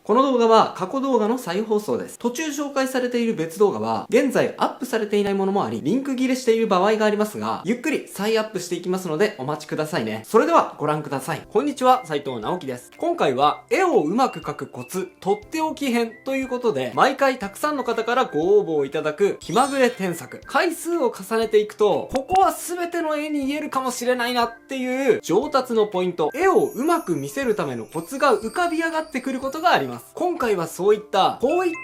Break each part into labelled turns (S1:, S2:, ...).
S1: この動画は過去動画の再放送です。途中紹介されている別動画は、現在アップされていないものもあり、リンク切れしている場合がありますが、ゆっくり再アップしていきますのでお待ちくださいね。それではご覧ください。こんにちは、斉藤直樹です。今回は、絵をうまく描くコツ、とっておき編ということで、毎回たくさんの方からご応募をいただく気まぐれ添削。回数を重ねていくと、ここは全ての絵に言えるかもしれないなっていう上達のポイント、絵をうまく見せるためのコツが浮かび上がってくることがあります。今回はこういっ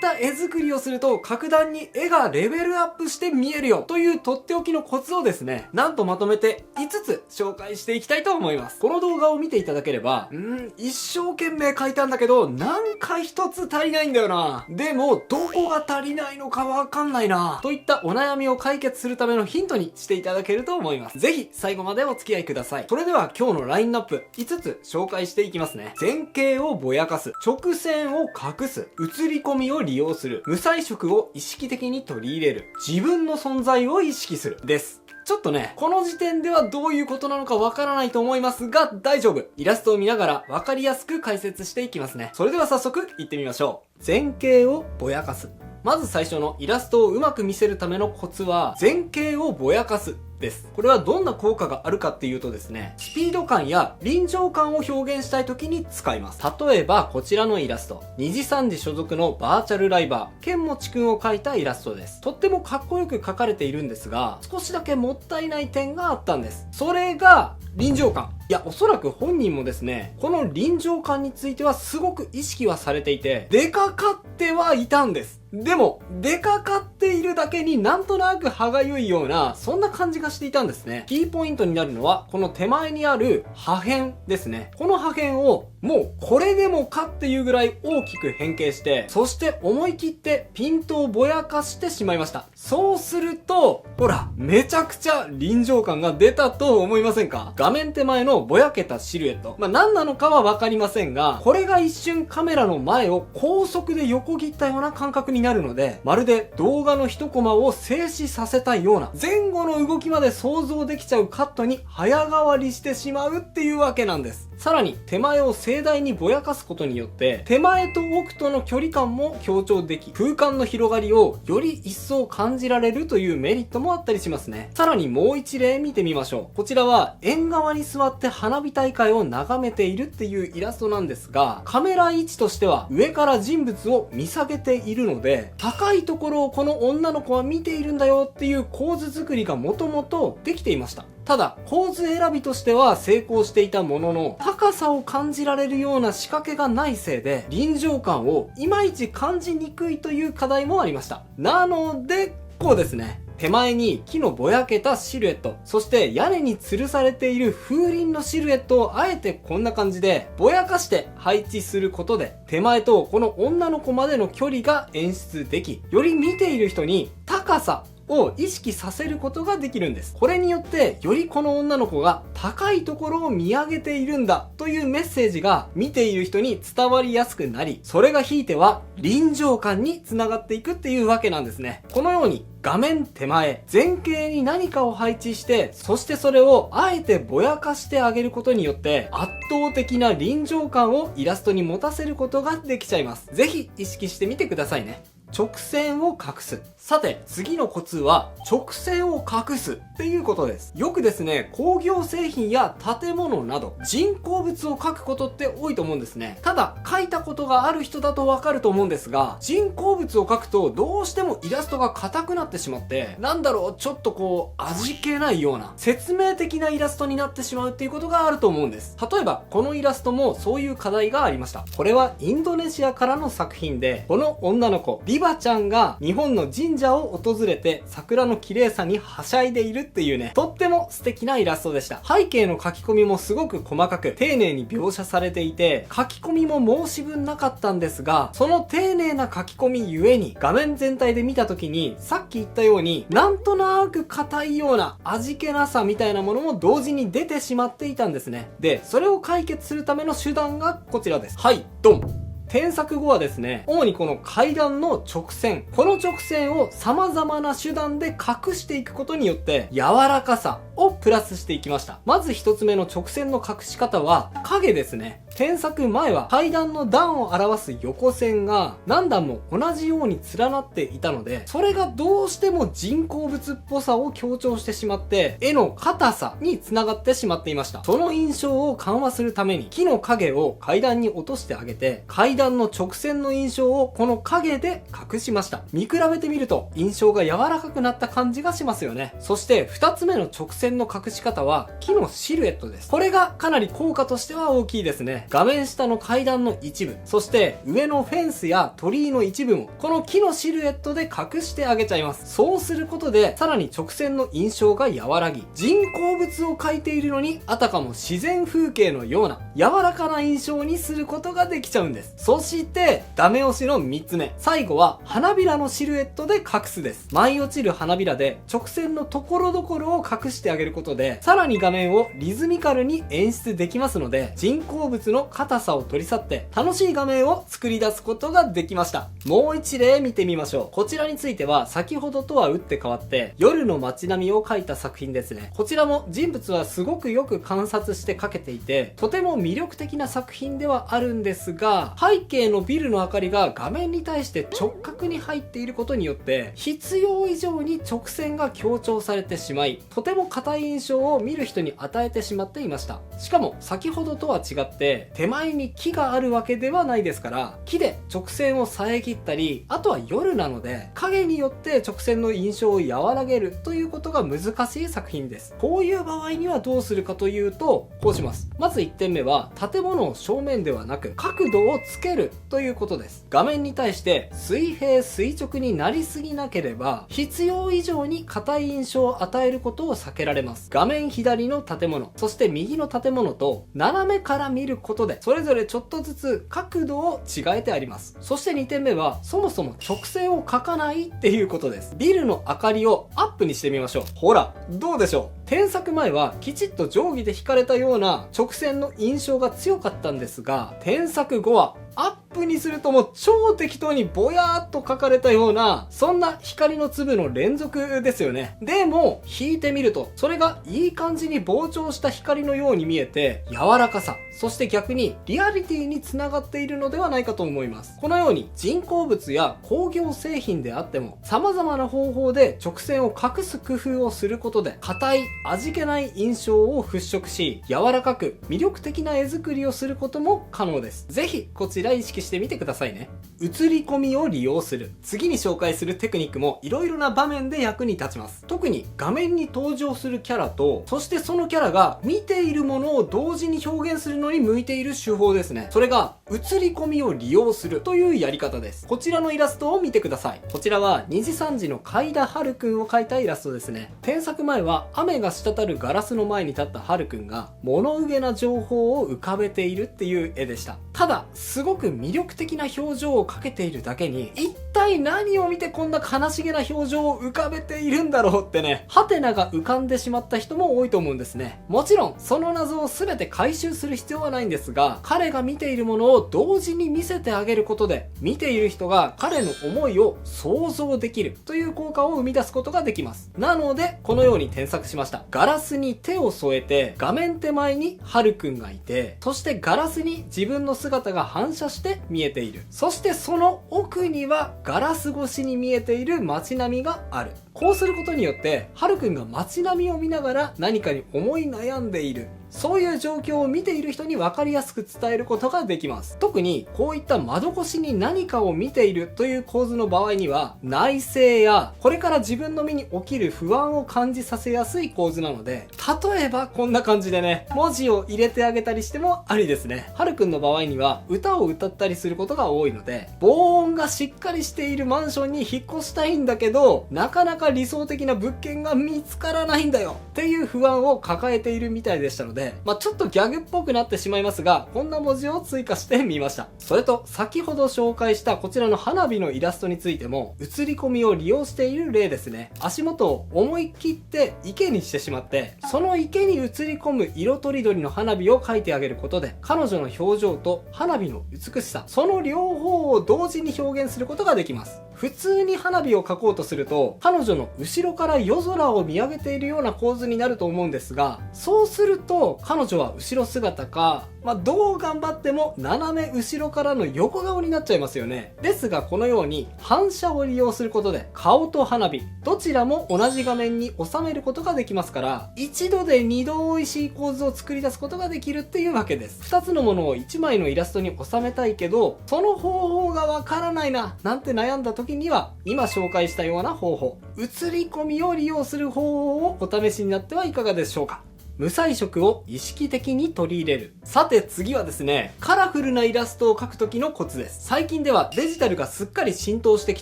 S1: た絵作りをすると格段に絵がレベルアップして見えるよというとっておきのコツをですね、なんとまとめて5つ紹介していきたいと思います。この動画を見ていただければ、一生懸命描いたんだけど、なんか一つ足りないんだよな。でも、どこが足りないのかわかんないな。といったお悩みを解決するためのヒントにしていただけると思います。ぜひ最後までお付き合いください。それでは今日のラインナップ5つ紹介していきますね。前景をぼやかす、直線を隠す、映り込みを利用する、無彩色を意識的に取り入れる、自分の存在を意識するです。ちょっとね、この時点ではどういうことなのかわからないと思いますが大丈夫。イラストを見ながらわかりやすく解説していきますね。それでは早速いってみましょう。前景をぼやかす。まず最初のイラストをうまく見せるためのコツは、前景をぼやかすです。これはどんな効果があるかっていうとですね、スピード感や臨場感を表現したい時に使います。例えばこちらのイラスト、2次3次所属のバーチャルライバー、ケンモチくんを描いたイラストです。とってもかっこよく描かれているんですが、少しだけもったいない点があったんです。それが臨場感。いや、おそらく本人もですね、この臨場感についてはすごく意識はされていて、でかかってはいたんです。でも、でかかっているだけになんとなく歯がゆいような、そんな感じがしていたんですね。キーポイントになるのは、この手前にある破片ですね。この破片を、もうこれでもかっていうぐらい大きく変形して、そして思い切ってピントをぼやかしてしまいました。そうすると、ほら、めちゃくちゃ臨場感が出たと思いませんか？画面手前のぼやけたシルエット。何なのかはわかりませんが、これが一瞬カメラの前を高速で横切ったような感覚になるので、まるで動画の一コマを静止させたような、前後の動きまで想像できちゃうカットに早変わりしてしまうっていうわけなんです。さらに手前を盛大にぼやかすことによって、手前と奥との距離感も強調でき、空間の広がりをより一層感じられるというメリットもあったりしますね。さらにもう一例見てみましょう。こちらは縁側に座って花火大会を眺めているっていうイラストなんですが、カメラ位置としては上から人物を見下げているので、高いところをこの女の子は見ているんだよっていう構図作りがもともとできていました。ただ、構図選びとしては成功していたものの、高さを感じられるような仕掛けがないせいで、臨場感をいまいち感じにくいという課題もありました。なので、こうですね。手前に木のぼやけたシルエット、そして屋根に吊るされている風鈴のシルエットをあえてこんな感じでぼやかして配置することで、手前とこの女の子までの距離が演出でき、より見ている人に高さを意識させることができるんです。これによってよりこの女の子が高いところを見上げているんだというメッセージが見ている人に伝わりやすくなり、それがひいては臨場感につながっていくっていうわけなんですね。このように画面手前、前景に何かを配置して、そしてそれをあえてぼやかしてあげることによって圧倒的な臨場感をイラストに持たせることができちゃいます。ぜひ意識してみてくださいね。直線を隠す。さて、次のコツは直線を隠すっていうことです。よくですね、工業製品や建物など人工物を描くことって多いと思うんですね。ただ、描いたことがある人だとわかると思うんですが、人工物を描くとどうしてもイラストが硬くなってしまって、ちょっとこう味気ないような説明的なイラストになってしまうっていうことがあると思うんです。例えば、このイラストもそういう課題がありました。これはインドネシアからの作品で、この女の子、ビバちゃんが日本の神社を訪れて桜の綺麗さにはしゃいでいるっていうね、とっても素敵なイラストでした。背景の書き込みもすごく細かく丁寧に描写されていて、書き込みも申し分なかったんですが、その丁寧な書き込みゆえに画面全体で見た時に、さっき言ったようになんとなく硬いような味気なさみたいなものも同時に出てしまっていたんですね。で、それを解決するための手段がこちらです。はい、ドン。添削後はですね、主にこの階段の直線、この直線を様々な手段で隠していくことによって柔らかさをプラスしていきました。まず一つ目の直線の隠し方は影ですね。添削前は階段の段を表す横線が何段も同じように連なっていたので、それがどうしても人工物っぽさを強調してしまって、絵の硬さにつながってしまっていました。その印象を緩和するために木の影を階段に落としてあげて、階段の直線の印象をこの影で隠しました。見比べてみると印象が柔らかくなった感じがしますよね。そして2つ目の直線の隠し方は木のシルエットです。これがかなり効果としては大きいですね。画面下の階段の一部、そして上のフェンスや鳥居の一部もこの木のシルエットで隠してあげちゃいます。そうすることでさらに直線の印象が和らぎ、人工物を描いているのにあたかも自然風景のような柔らかな印象にすることができちゃうんです。そしてダメ押しの3つ目、最後は花びらのシルエットで隠すです。舞い落ちる花びらで直線のところどころを隠してあげることで、さらに画面をリズミカルに演出できますので、人工物の硬さを取り去って楽しい画面を作り出すことができました。もう一例見てみましょう。こちらについては先ほどとは打って変わって夜の街並みを描いた作品ですね。こちらも人物はすごくよく観察して描けていて、とても魅力的な作品ではあるんですが、背景のビルの明かりが画面に対して直角に入っていることによって必要以上に直線が強調されてしまい、とても硬い印象を見る人に与えてしまっていました。しかも先ほどとは違って手前に木があるわけではないですから、木で直線を遮ったり、あとは夜なので影によって直線の印象を和らげるということが難しい作品です。こういう場合にはどうするかというと、こうします。まず1点目は建物を正面ではなく角度をつけるということです。画面に対して水平垂直になりすぎなければ必要以上に硬い印象を与えることを避けられます。画面左の建物、そして右の建物と斜めから見ることでそれぞれちょっとずつ角度を違えてあります。そして2点目はそもそも直線を描かないっていうことです。ビルの明かりをアップにしてみましょう。ほら、どうでしょう。添削前はきちっと定規で引かれたような直線の印象が強かったんですが、添削後はアップにするともう超適当にぼやーっと描かれたような、そんな光の粒の連続ですよね。でも引いてみるとそれがいい感じに膨張した光のように見えて、柔らかさ、そして逆にリアリティにつながっているのではないかと思います。このように人工物や工業製品であっても様々な方法で直線を隠す工夫をすることで硬い味気ない印象を払拭し、柔らかく魅力的な絵作りをすることも可能です。ぜひこちら意識してみてくださいね。映り込みを利用する。次に紹介するテクニックも色々な場面で役に立ちます。特に画面に登場するキャラと、そしてそのキャラが見ているものを同時に表現するのに向いている手法ですね。それが映り込みを利用するというやり方です。こちらのイラストを見てください。こちらは2時3時の海田春くんを描いたイラストですね。添削前は雨が滴るガラスの前に立った春くんが物憂げな情報を浮かべているっていう絵でした。ただすごく魅力的な表情を描けているだけに、一体何を見てこんな悲しげな表情を浮かべているんだろうってね、ハテナが浮かんでしまった人も多いと思うんですね。もちろんその謎を全て回収する必要はないんですが、彼が見ているものを同時に見せてあげることで見ている人が彼の思いを想像できるという効果を生み出すことができます。なのでこのように添削しました。ガラスに手を添えて画面手前にハルくんがいて、そしてガラスに自分の姿が反射して見えている。そしてその奥にはガラス越しに見えている街並みがある。こうすることによってハルくんが街並みを見ながら何かに思い悩んでいる、そういう状況を見ている人に分かりやすく伝えることができます。特にこういった窓越しに何かを見ているという構図の場合には、内省やこれから自分の身に起きる不安を感じさせやすい構図なので、例えばこんな感じでね、文字を入れてあげたりしてもありですね。はるくんの場合には歌を歌ったりすることが多いので、防音がしっかりしているマンションに引っ越したいんだけど、なかなか理想的な物件が見つからないんだよっていう不安を抱えているみたいでしたので、ちょっとギャグっぽくなってしまいますが、こんな文字を追加してみました。それと先ほど紹介したこちらの花火のイラストについても映り込みを利用している例ですね。足元を思い切って池にしてしまって、その池に映り込む色とりどりの花火を描いてあげることで、彼女の表情と花火の美しさ、その両方を同時に表現することができます。普通に花火を描こうとすると、彼女の後ろから夜空を見上げているような構図になると思うんですが、そうすると彼女は後ろ姿か、どう頑張っても斜め後ろからの横顔になっちゃいますよね。ですがこのように反射を利用することで、顔と花火どちらも同じ画面に収めることができますから、一度で二度美味しい構図を作り出すことができるっていうわけです。2つのものを1枚のイラストに収めたいけど、その方法がわからないななんて悩んだ時には、今紹介したような方法、写り込みを利用する方法をお試しになってはいかがでしょうか。無彩色を意識的に取り入れる。さて次はですね、カラフルなイラストを描く時のコツです。最近ではデジタルがすっかり浸透してき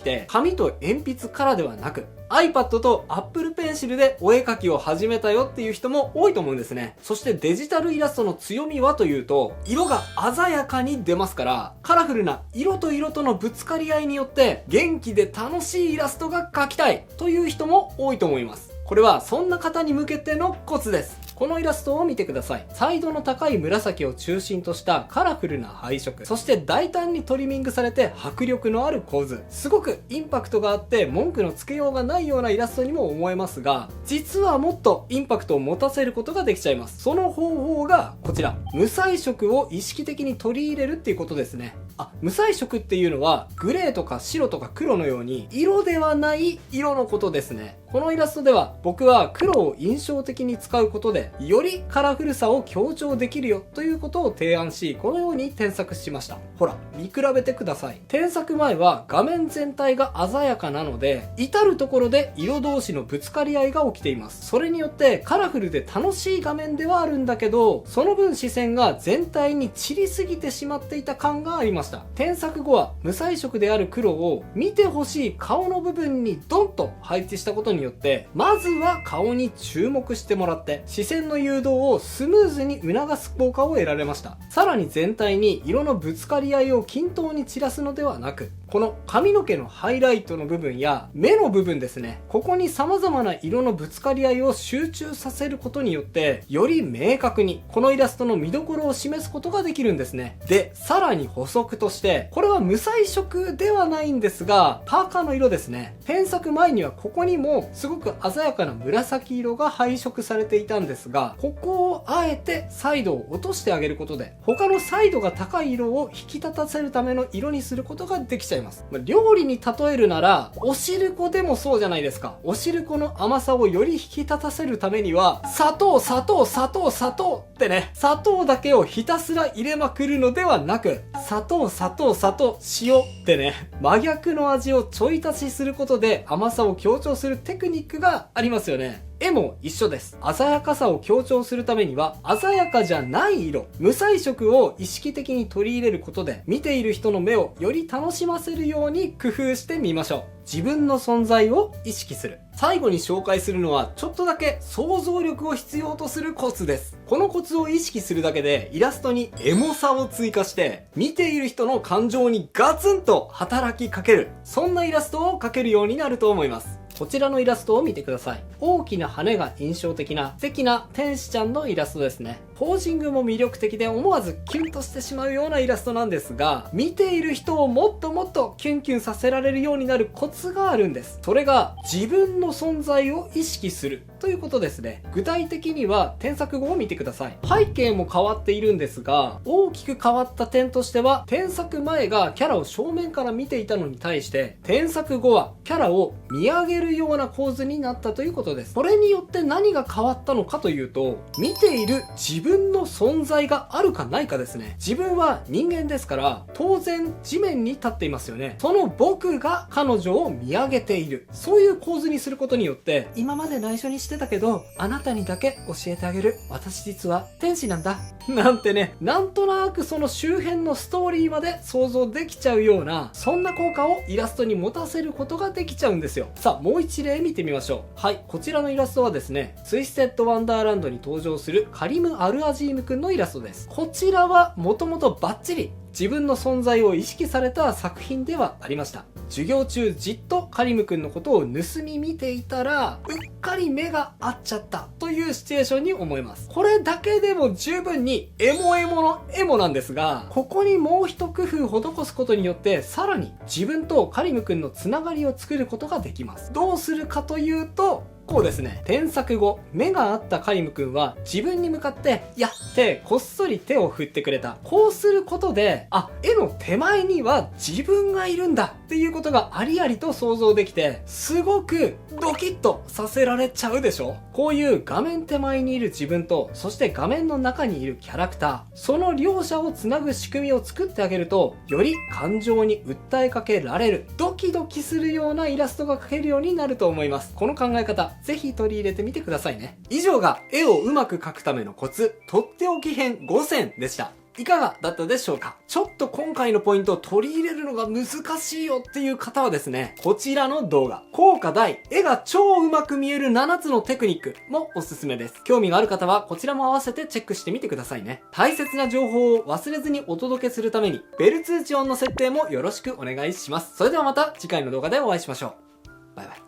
S1: て、紙と鉛筆からではなく、iPad と Apple Pencil でお絵描きを始めたよっていう人も多いと思うんですね。そしてデジタルイラストの強みはというと、色が鮮やかに出ますから、カラフルな色と色とのぶつかり合いによって元気で楽しいイラストが描きたいという人も多いと思います。これはそんな方に向けてのコツです。このイラストを見てください。彩度の高い紫を中心としたカラフルな配色、そして大胆にトリミングされて迫力のある構図、すごくインパクトがあって文句のつけようがないようなイラストにも思えますが、実はもっとインパクトを持たせることができちゃいます。その方法がこちら、無彩色を意識的に取り入れるっていうことですね。無彩色っていうのはグレーとか白とか黒のように色ではない色のことですね。このイラストでは僕は黒を印象的に使うことでよりカラフルさを強調できるよということを提案し、このように添削しました。ほら見比べてください。添削前は画面全体が鮮やかなので、至るところで色同士のぶつかり合いが起きています。それによってカラフルで楽しい画面ではあるんだけど、その分視線が全体に散りすぎてしまっていた感がありました。添削後は無彩色である黒を見てほしい顔の部分にドンと配置したことによって、まずは顔に注目してもらって視線の誘導をスムーズに促す効果を得られました。さらに全体に色のぶつかり合いを均等に散らすのではなく、この髪の毛のハイライトの部分や目の部分ですね、ここに様々な色のぶつかり合いを集中させることによって、より明確にこのイラストの見どころを示すことができるんですね。で、さらに補足として、これは無彩色ではないんですが、パーカーの色ですね。添削前にはここにもすごく鮮やかな紫色が配色されていたんですが、ここをあえて彩度を落としてあげることで、他の彩度が高い色を引き立たせるための色にすることができちゃいます。料理に例えるなら、おしるこでもそうじゃないですか。おしるこの甘さをより引き立たせるためには、砂糖砂糖砂糖砂糖ってね、砂糖だけをひたすら入れまくるのではなく、砂糖砂糖砂糖塩ってね、真逆の味をちょい足しすることで甘さを強調するテクニックがありますよね。絵も一緒です。鮮やかさを強調するためには、鮮やかじゃない色、無彩色を意識的に取り入れることで、見ている人の目をより楽しませるように工夫してみましょう。自分の存在を意識する。最後に紹介するのは、ちょっとだけ想像力を必要とするコツです。このコツを意識するだけで、イラストにエモさを追加して、見ている人の感情にガツンと働きかける。そんなイラストを描けるようになると思います。こちらのイラストを見てください。大きな羽が印象的な素敵な天使ちゃんのイラストですね。ポージングも魅力的で思わずキュンとしてしまうようなイラストなんですが、見ている人をもっともっとキュンキュンさせられるようになるコツがあるんです。それが自分の存在を意識するということですね。具体的には添削後を見てください。背景も変わっているんですが、大きく変わった点としては、添削前がキャラを正面から見ていたのに対して、添削後はキャラを見上げるような構図になったということです。それによって何が変わったのかというと、見ている自分の存在があるかないかですね。自分は人間ですから、当然地面に立っていますよね。その僕が彼女を見上げている。そういう構図にすることによって、今まで内緒にしてたけど、あなたにだけ教えてあげる。私実は天使なんだ。なんてね、なんとなくその周辺のストーリーまで想像できちゃうような、そんな効果をイラストに持たせることができちゃうんですよ。さあ、もう一例見てみましょう。はい、こちらのイラストはですね、ツイステッドワンダーランドに登場するカリム・アルルアジームくんのイラストです。こちらはもともとバッチリ自分の存在を意識された作品ではありました。授業中じっとカリムくんのことを盗み見ていたら、うっかり目が合っちゃったというシチュエーションに思います。これだけでも十分にエモエモのエモなんですが、ここにもう一工夫施すことによってさらに自分とカリムくんのつながりを作ることができます。どうするかというと、こうですね。添削後、目が合ったカリムくんは自分に向かってやってこっそり手を振ってくれた。こうすることで、あ、絵の手前には自分がいるんだっていうことがありありと想像できて、すごくドキッとさせられちゃうでしょ。こういう画面手前にいる自分と、そして画面の中にいるキャラクター、その両者をつなぐ仕組みを作ってあげると、より感情に訴えかけられる、ドキドキするようなイラストが描けるようになると思います。この考え方、ぜひ取り入れてみてくださいね。以上が絵をうまく描くためのコツ、とっておき編5選でした。いかがだったでしょうか？ちょっと今回のポイントを取り入れるのが難しいよっていう方はですね、こちらの動画、効果大、絵が超うまく見える7つのテクニックもおすすめです。興味がある方はこちらも合わせてチェックしてみてくださいね。大切な情報を忘れずにお届けするために、ベル通知音の設定もよろしくお願いします。それではまた次回の動画でお会いしましょう。バイバイ。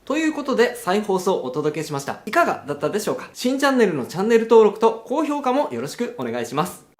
S1: ということで再放送をお届けしました。いかがだったでしょうか？新チャンネルのチャンネル登録と高評価もよろしくお願いします。